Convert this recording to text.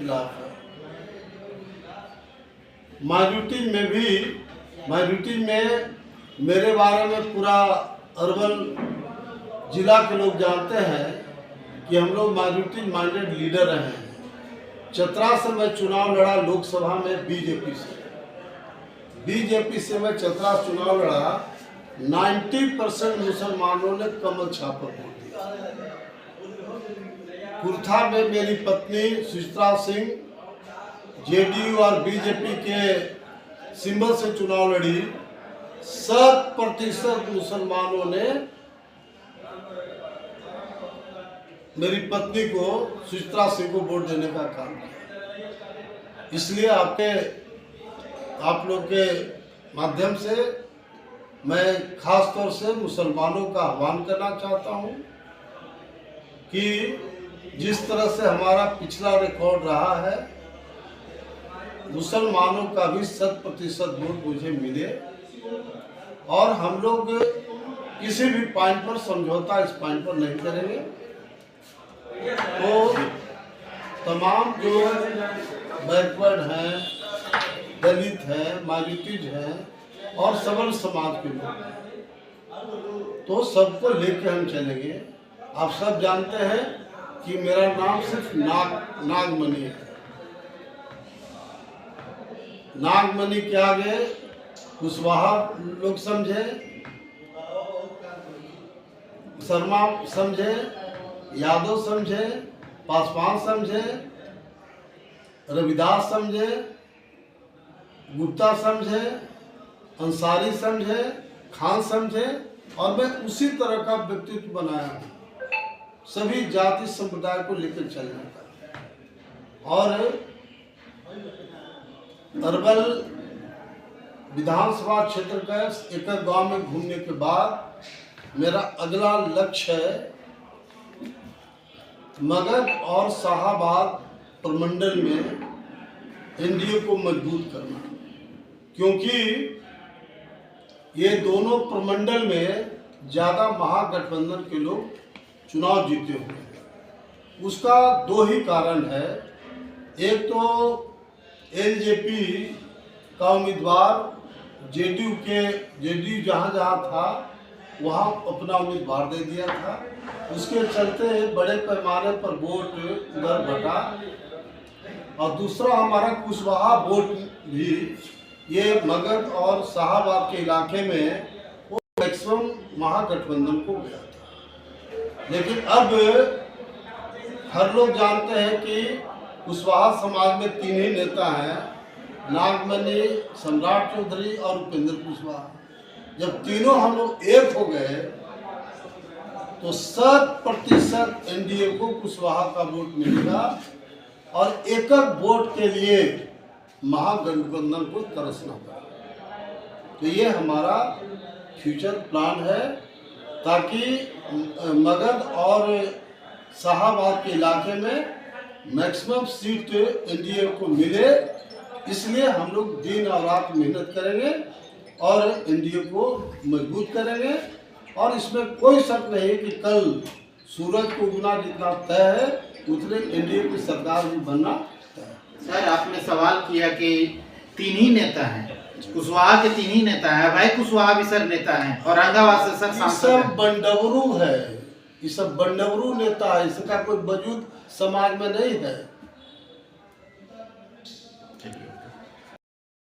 खिलाफ है। माइनॉरिटी में मेरे बारे में पूरा अरवल जिला के लोग जानते हैं कि हम लोग माइनॉरिटी माइंडेड लीडर रहे हैं। चतरा से मैं चुनाव लड़ा लोकसभा में बीजेपी से मैं चतरा चुनाव लड़ा। 90% मुसलमानों ने कमल छाप पर वोट दिया। कुर्था में मेरी पत्नी सुचित्रा सिंह जेडीयू और बीजेपी के सिंबल से चुनाव लड़ी। 100% मुसलमानों ने मेरी पत्नी को सुचित्रा सिंह को वोट देने का काम किया। इसलिए आप लोग के माध्यम से मैं खास तौर से मुसलमानों का आह्वान करना चाहता हूं कि जिस तरह से हमारा पिछला रिकॉर्ड रहा है, मुसलमानों का भी 100% वोट मुझे मिले और हम लोग किसी भी पॉइंट पर समझौता इस पॉइंट पर नहीं करेंगे। तो तमाम जो बैकवर्ड हैं, दलित हैं, माइनॉरिटीज हैं और सबल समाज के लोग हैं, तो सबको लेके हम चलेंगे। आप सब जानते हैं कि मेरा नाम सिर्फ नागमणि है। नागमणि के आगे कुशवाहा लोग समझे, शर्मा समझे, यादव समझे, पासवान समझे, रविदास समझे, गुप्ता समझे, अंसारी समझे, खान समझे और मैं उसी तरह का व्यक्तित्व बनाया हूँ सभी जाति संप्रदाय को लेकर चलने का। और अरवल विधानसभा क्षेत्र का एक गांव में घूमने के बाद मेरा अगला लक्ष्य है मगध और शाहाबाद प्रमंडल में एनडीए को मजबूत करना, क्योंकि ये दोनों प्रमंडल में ज़्यादा महागठबंधन के लोग चुनाव जीते हुए हैं। उसका दो ही कारण है। एक तो एलजेपी का उम्मीदवार जेडीयू जहाँ था वहाँ अपना उम्मीदवार दे दिया था, उसके चलते बड़े पैमाने पर वोट उधर बटा। और दूसरा हमारा कुशवाहा वोट भी ये मगध और शाहाबाद के इलाके में वो मैक्सिमम महागठबंधन को गया था। लेकिन अब हर लोग जानते हैं कि कुशवाहा समाज में 3 ही नेता हैं, नागमणि, सम्राट चौधरी और उपेंद्र कुशवाहा। जब तीनों हम लोग एक हो गए तो 100% एनडीए को कुशवाहा का वोट मिलेगा और एक वोट के लिए महागठबंधन को तरसना पड़ेगा। तो ये हमारा फ्यूचर प्लान है ताकि मगध और शाहाबाद के इलाके में मैक्सिमम सीट एनडीए को मिले। इसलिए हम लोग दिन और रात मेहनत करेंगे और एनडीए को मजबूत करेंगे। और इसमें कोई शक नहीं है कि कल सूरज को उगना जितना तय है उतने एनडीए की सरकार भी बनना तय है। सर, आपने सवाल किया कि 3 ही नेता हैं, कुशवाहा के 3 ही नेता हैं, भाई कुशवाहा भी सर नेता हैं और औरंगाबाद से सर सांसद हैं। सब बंडवरू है, ये सब बंडवरू नेता है, इसका कोई वजूद समाज में नहीं है।